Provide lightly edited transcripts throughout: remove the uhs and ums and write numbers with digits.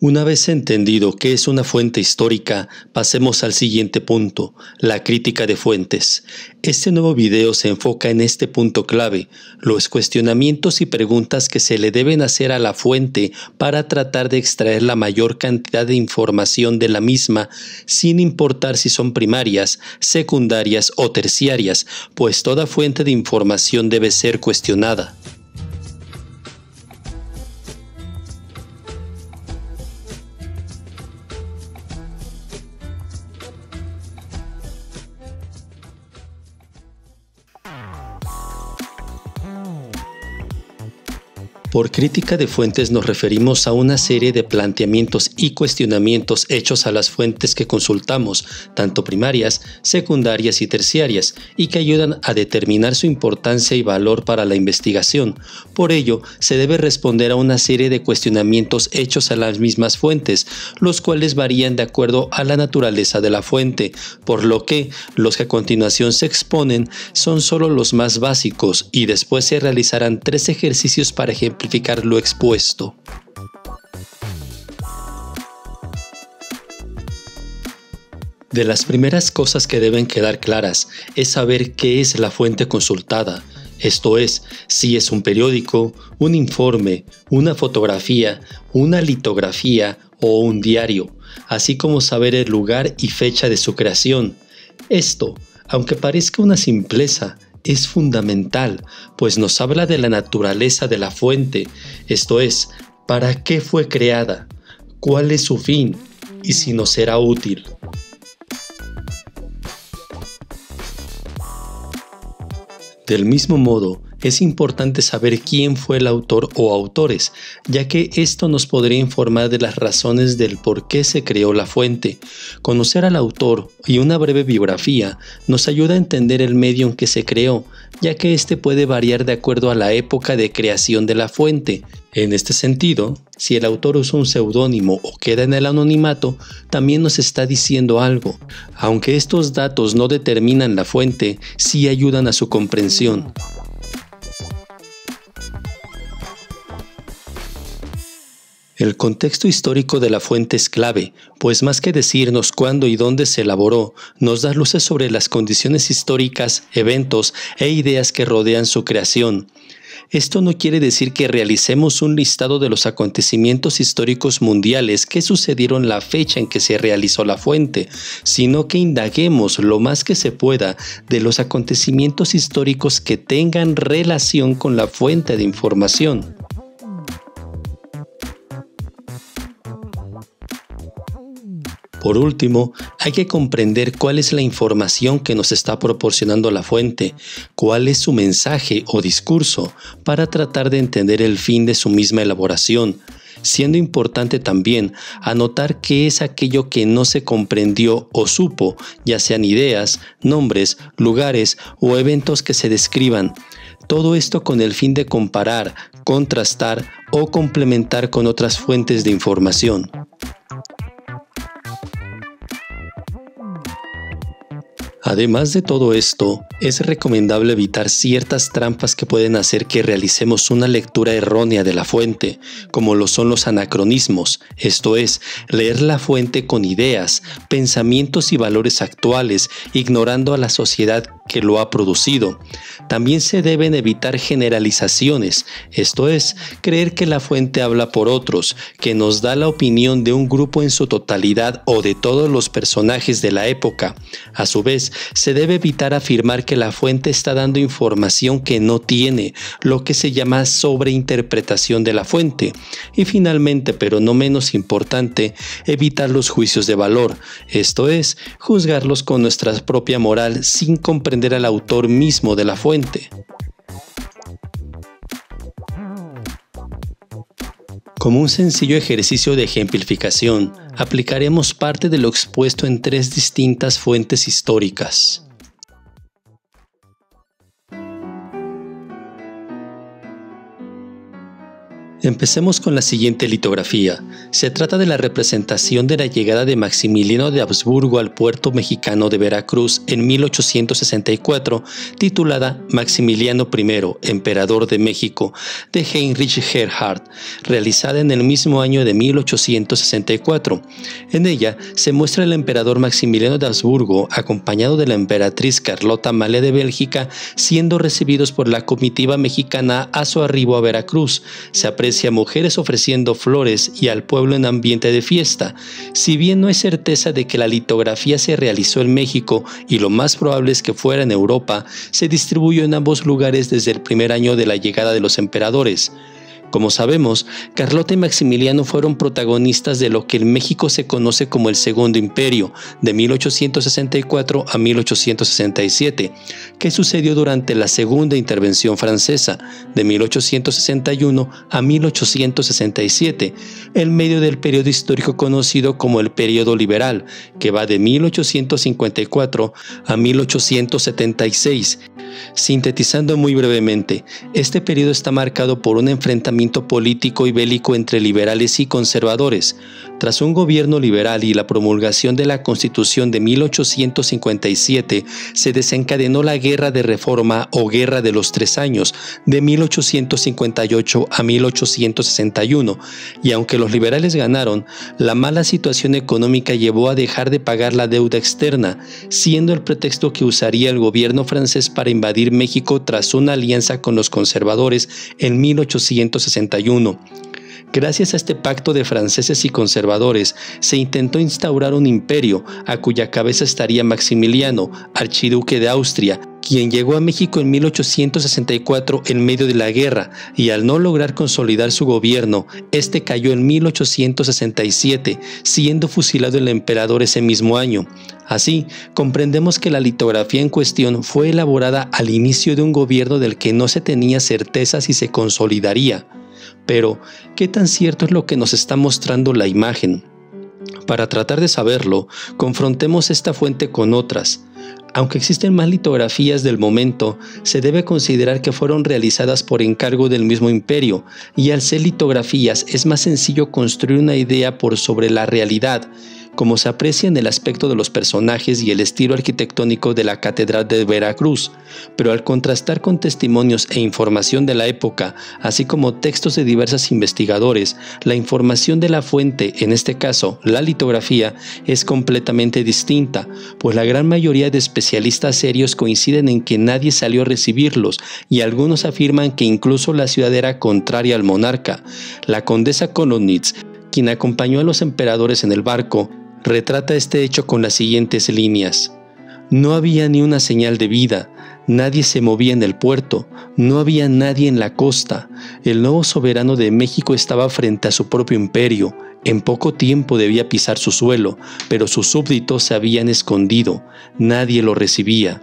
Una vez entendido qué es una fuente histórica, pasemos al siguiente punto, la crítica de fuentes. Este nuevo video se enfoca en este punto clave, los cuestionamientos y preguntas que se le deben hacer a la fuente para tratar de extraer la mayor cantidad de información de la misma, sin importar si son primarias, secundarias o terciarias, pues toda fuente de información debe ser cuestionada. Por crítica de fuentes nos referimos a una serie de planteamientos y cuestionamientos hechos a las fuentes que consultamos, tanto primarias, secundarias y terciarias, y que ayudan a determinar su importancia y valor para la investigación. Por ello, se debe responder a una serie de cuestionamientos hechos a las mismas fuentes, los cuales varían de acuerdo a la naturaleza de la fuente, por lo que los que a continuación se exponen son solo los más básicos y después se realizarán 3 ejercicios para ejemplificar lo expuesto. De las primeras cosas que deben quedar claras es saber qué es la fuente consultada, esto es, si es un periódico, un informe, una fotografía, una litografía o un diario, así como saber el lugar y fecha de su creación. Esto, aunque parezca una simpleza, es fundamental, pues nos habla de la naturaleza de la fuente, esto es, para qué fue creada, cuál es su fin y si nos será útil. Del mismo modo, es importante saber quién fue el autor o autores, ya que esto nos podría informar de las razones del por qué se creó la fuente. Conocer al autor y una breve biografía nos ayuda a entender el medio en que se creó, ya que este puede variar de acuerdo a la época de creación de la fuente. En este sentido, si el autor usa un seudónimo o queda en el anonimato, también nos está diciendo algo. Aunque estos datos no determinan la fuente, sí ayudan a su comprensión. El contexto histórico de la fuente es clave, pues más que decirnos cuándo y dónde se elaboró, nos da luces sobre las condiciones históricas, eventos e ideas que rodean su creación. Esto no quiere decir que realicemos un listado de los acontecimientos históricos mundiales que sucedieron la fecha en que se realizó la fuente, sino que indaguemos lo más que se pueda de los acontecimientos históricos que tengan relación con la fuente de información. Por último, hay que comprender cuál es la información que nos está proporcionando la fuente, cuál es su mensaje o discurso, para tratar de entender el fin de su misma elaboración, siendo importante también anotar qué es aquello que no se comprendió o supo, ya sean ideas, nombres, lugares o eventos que se describan. Todo esto con el fin de comparar, contrastar o complementar con otras fuentes de información. Además de todo esto, es recomendable evitar ciertas trampas que pueden hacer que realicemos una lectura errónea de la fuente, como lo son los anacronismos, esto es, leer la fuente con ideas, pensamientos y valores actuales, ignorando a la sociedad que lo ha producido. También se deben evitar generalizaciones, esto es, creer que la fuente habla por otros, que nos da la opinión de un grupo en su totalidad o de todos los personajes de la época. A su vez, se debe evitar afirmar que la fuente está dando información que no tiene, lo que se llama sobreinterpretación de la fuente. Y finalmente, pero no menos importante, evitar los juicios de valor, esto es, juzgarlos con nuestra propia moral sin comprender al autor mismo de la fuente. Como un sencillo ejercicio de ejemplificación, aplicaremos parte de lo expuesto en 3 distintas fuentes históricas. Empecemos con la siguiente litografía. Se trata de la representación de la llegada de Maximiliano de Habsburgo al puerto mexicano de Veracruz en 1864, titulada Maximiliano I, Emperador de México, de Heinrich Gerhard, realizada en el mismo año de 1864. En ella se muestra al emperador Maximiliano de Habsburgo, acompañado de la emperatriz Carlota Amalia de Bélgica, siendo recibidos por la comitiva mexicana a su arribo a Veracruz. Se aprecia a mujeres ofreciendo flores y al pueblo en ambiente de fiesta. Si bien no hay certeza de que la litografía se realizó en México y lo más probable es que fuera en Europa, se distribuyó en ambos lugares desde el primer año de la llegada de los emperadores. Como sabemos, Carlota y Maximiliano fueron protagonistas de lo que en México se conoce como el Segundo Imperio, de 1864 a 1867, que sucedió durante la Segunda Intervención Francesa, de 1861 a 1867, en medio del periodo histórico conocido como el Período Liberal, que va de 1854 a 1876. Sintetizando muy brevemente, este periodo está marcado por un enfrentamiento político y bélico entre liberales y conservadores. Tras un gobierno liberal y la promulgación de la Constitución de 1857, se desencadenó la Guerra de Reforma o Guerra de los 3 años, de 1858 a 1861, y aunque los liberales ganaron, la mala situación económica llevó a dejar de pagar la deuda externa, siendo el pretexto que usaría el gobierno francés para invadir México tras una alianza con los conservadores en 1861. Gracias a este pacto de franceses y conservadores, se intentó instaurar un imperio, a cuya cabeza estaría Maximiliano, archiduque de Austria, quien llegó a México en 1864 en medio de la guerra, y al no lograr consolidar su gobierno, este cayó en 1867, siendo fusilado el emperador ese mismo año. Así, comprendemos que la litografía en cuestión fue elaborada al inicio de un gobierno del que no se tenía certeza si se consolidaría. Pero, ¿qué tan cierto es lo que nos está mostrando la imagen? Para tratar de saberlo, confrontemos esta fuente con otras. Aunque existen más litografías del momento, se debe considerar que fueron realizadas por encargo del mismo imperio, y al ser litografías es más sencillo construir una idea por sobre la realidad, como se aprecia en el aspecto de los personajes y el estilo arquitectónico de la Catedral de Veracruz, pero al contrastar con testimonios e información de la época, así como textos de diversos investigadores, la información de la fuente, en este caso la litografía, es completamente distinta, pues la gran mayoría de especialistas serios coinciden en que nadie salió a recibirlos, y algunos afirman que incluso la ciudad era contraria al monarca. La condesa Kolonitz, quien acompañó a los emperadores en el barco, retrata este hecho con las siguientes líneas: no había ni una señal de vida, nadie se movía en el puerto, no había nadie en la costa. El nuevo soberano de México estaba frente a su propio imperio. En poco tiempo debía pisar su suelo, pero sus súbditos se habían escondido. Nadie lo recibía.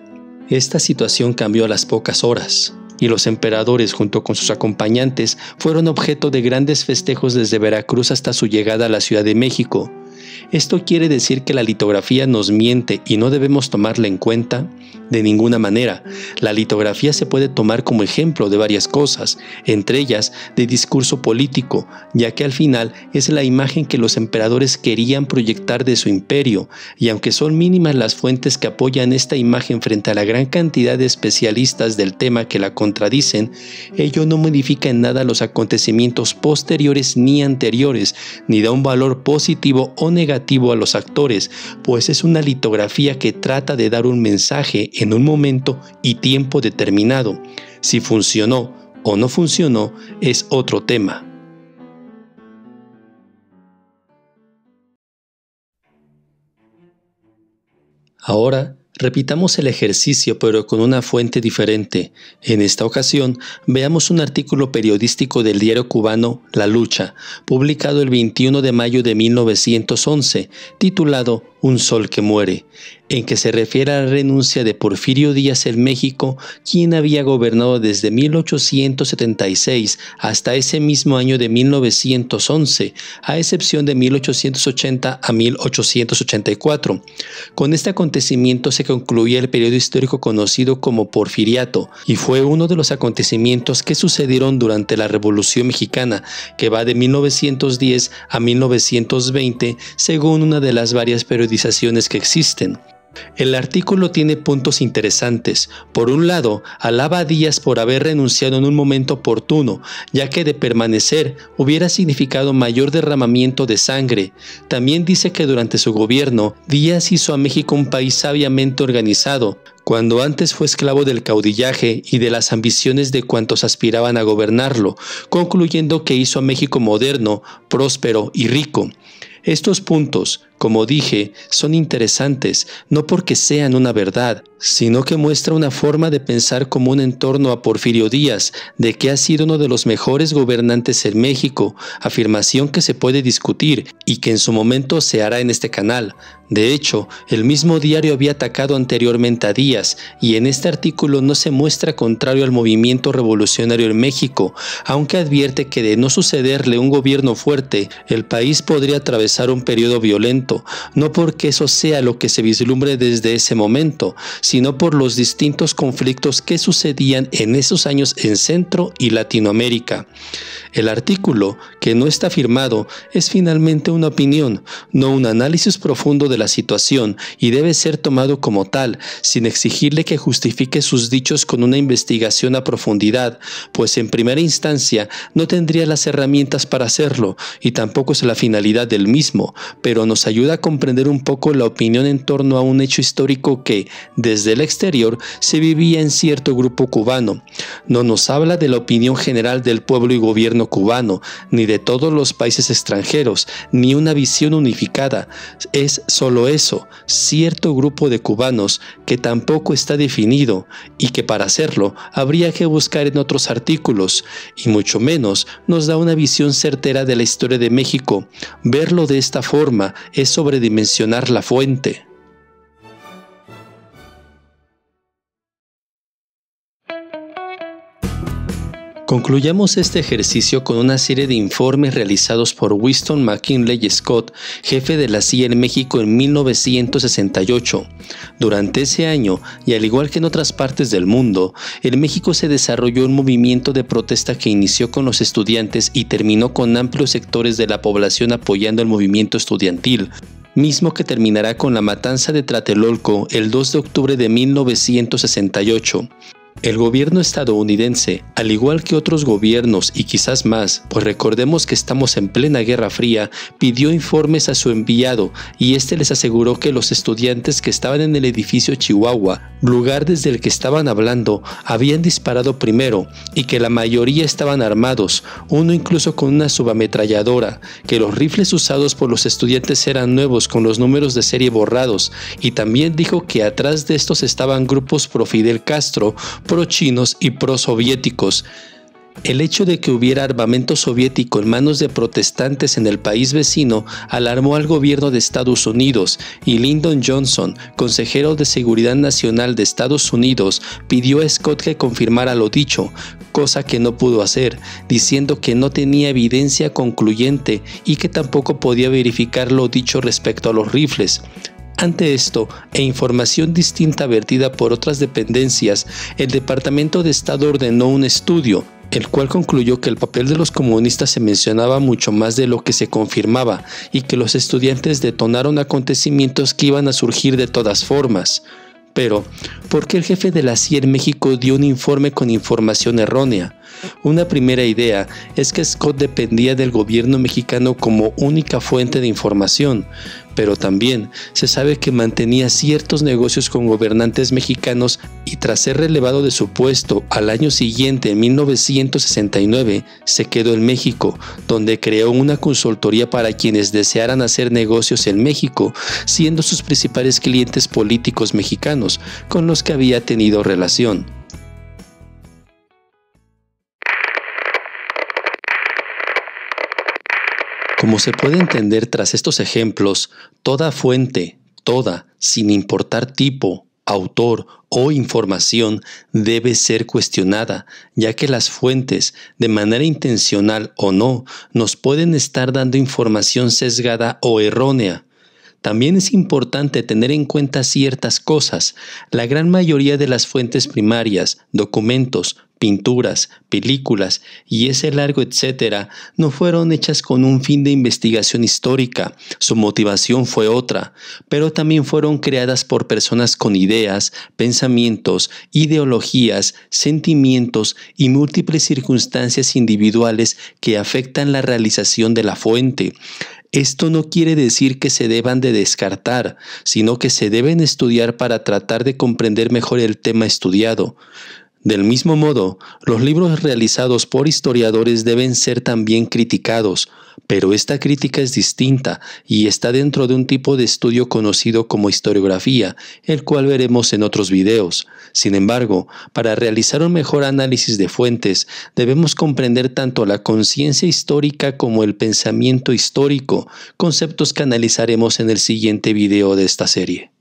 Esta situación cambió a las pocas horas, y los emperadores junto con sus acompañantes fueron objeto de grandes festejos desde Veracruz hasta su llegada a la Ciudad de México. ¿Esto quiere decir que la litografía nos miente y no debemos tomarla en cuenta? De ninguna manera. La litografía se puede tomar como ejemplo de varias cosas, entre ellas de discurso político, ya que al final es la imagen que los emperadores querían proyectar de su imperio, y aunque son mínimas las fuentes que apoyan esta imagen frente a la gran cantidad de especialistas del tema que la contradicen, ello no modifica en nada los acontecimientos posteriores ni anteriores, ni da un valor positivo o negativo a los actores, pues es una litografía que trata de dar un mensaje en un momento y tiempo determinado. Si funcionó o no funcionó es otro tema. Ahora, repitamos el ejercicio pero con una fuente diferente. En esta ocasión, veamos un artículo periodístico del diario cubano La Lucha, publicado el 21 de mayo de 1911, titulado Un sol que muere. en que se refiere a la renuncia de Porfirio Díaz en México, quien había gobernado desde 1876 hasta ese mismo año de 1911, a excepción de 1880 a 1884. Con este acontecimiento se concluía el periodo histórico conocido como Porfiriato, y fue uno de los acontecimientos que sucedieron durante la Revolución Mexicana, que va de 1910 a 1920, según una de las varias periodizaciones que existen. El artículo tiene puntos interesantes. Por un lado, alaba a Díaz por haber renunciado en un momento oportuno, ya que de permanecer hubiera significado mayor derramamiento de sangre. También dice que durante su gobierno, Díaz hizo a México un país sabiamente organizado, cuando antes fue esclavo del caudillaje y de las ambiciones de cuantos aspiraban a gobernarlo, concluyendo que hizo a México moderno, próspero y rico. Estos puntos, como dije, son interesantes, no porque sean una verdad, sino que muestra una forma de pensar común en torno a Porfirio Díaz, de que ha sido uno de los mejores gobernantes en México, afirmación que se puede discutir y que en su momento se hará en este canal. De hecho, el mismo diario había atacado anteriormente a Díaz, y en este artículo no se muestra contrario al movimiento revolucionario en México, aunque advierte que de no sucederle un gobierno fuerte, el país podría atravesar un periodo violento, no porque eso sea lo que se vislumbre desde ese momento, sino por los distintos conflictos que sucedían en esos años en Centro y Latinoamérica. El artículo, que no está firmado, es finalmente una opinión, no un análisis profundo de la situación, y debe ser tomado como tal, sin exigirle que justifique sus dichos con una investigación a profundidad, pues en primera instancia no tendría las herramientas para hacerlo, y tampoco es la finalidad del mismo, pero nos ayuda a comprender un poco la opinión en torno a un hecho histórico que, desde el exterior, se vivía en cierto grupo cubano. No nos habla de la opinión general del pueblo y gobierno cubano, ni de todos los países extranjeros, ni una visión unificada. Es solo eso, cierto grupo de cubanos que tampoco está definido y que para hacerlo habría que buscar en otros artículos, y mucho menos nos da una visión certera de la historia de México. Verlo de esta forma es sobredimensionar la fuente. Concluyamos este ejercicio con una serie de informes realizados por Winston McKinley Scott, jefe de la CIA en México en 1968. Durante ese año, y al igual que en otras partes del mundo, en México se desarrolló un movimiento de protesta que inició con los estudiantes y terminó con amplios sectores de la población apoyando el movimiento estudiantil, mismo que terminará con la matanza de Tlatelolco el 2 de octubre de 1968. El gobierno estadounidense, al igual que otros gobiernos y quizás más, pues recordemos que estamos en plena Guerra Fría, pidió informes a su enviado y este les aseguró que los estudiantes que estaban en el edificio Chihuahua, lugar desde el que estaban hablando, habían disparado primero y que la mayoría estaban armados, uno incluso con una subametralladora, que los rifles usados por los estudiantes eran nuevos con los números de serie borrados, y también dijo que atrás de estos estaban grupos pro Fidel Castro, pro-chinos y pro-soviéticos. El hecho de que hubiera armamento soviético en manos de protestantes en el país vecino alarmó al gobierno de Estados Unidos, y Lyndon Johnson, consejero de Seguridad Nacional de Estados Unidos, pidió a Scott que confirmara lo dicho, cosa que no pudo hacer, diciendo que no tenía evidencia concluyente y que tampoco podía verificar lo dicho respecto a los rifles. Ante esto, e información distinta vertida por otras dependencias, el Departamento de Estado ordenó un estudio, el cual concluyó que el papel de los comunistas se mencionaba mucho más de lo que se confirmaba y que los estudiantes detonaron acontecimientos que iban a surgir de todas formas. Pero, ¿por qué el jefe de la CIA en México dio un informe con información errónea? Una primera idea es que Scott dependía del gobierno mexicano como única fuente de información, pero también se sabe que mantenía ciertos negocios con gobernantes mexicanos y tras ser relevado de su puesto al año siguiente, en 1969, se quedó en México, donde creó una consultoría para quienes desearan hacer negocios en México, siendo sus principales clientes políticos mexicanos con los que había tenido relación. Como se puede entender tras estos ejemplos, toda fuente, Toda, sin importar tipo, autor o información, debe ser cuestionada, ya que las fuentes, de manera intencional o no, nos pueden estar dando información sesgada o errónea. También es importante tener en cuenta ciertas cosas. La gran mayoría de las fuentes primarias, documentos, pinturas, películas y ese largo etcétera, no fueron hechas con un fin de investigación histórica. Su motivación fue otra, pero también fueron creadas por personas con ideas, pensamientos, ideologías, sentimientos y múltiples circunstancias individuales que afectan la realización de la fuente. Esto no quiere decir que se deban de descartar, sino que se deben estudiar para tratar de comprender mejor el tema estudiado. Del mismo modo, los libros realizados por historiadores deben ser también criticados, pero esta crítica es distinta y está dentro de un tipo de estudio conocido como historiografía, el cual veremos en otros videos. Sin embargo, para realizar un mejor análisis de fuentes, debemos comprender tanto la conciencia histórica como el pensamiento histórico, conceptos que analizaremos en el siguiente video de esta serie.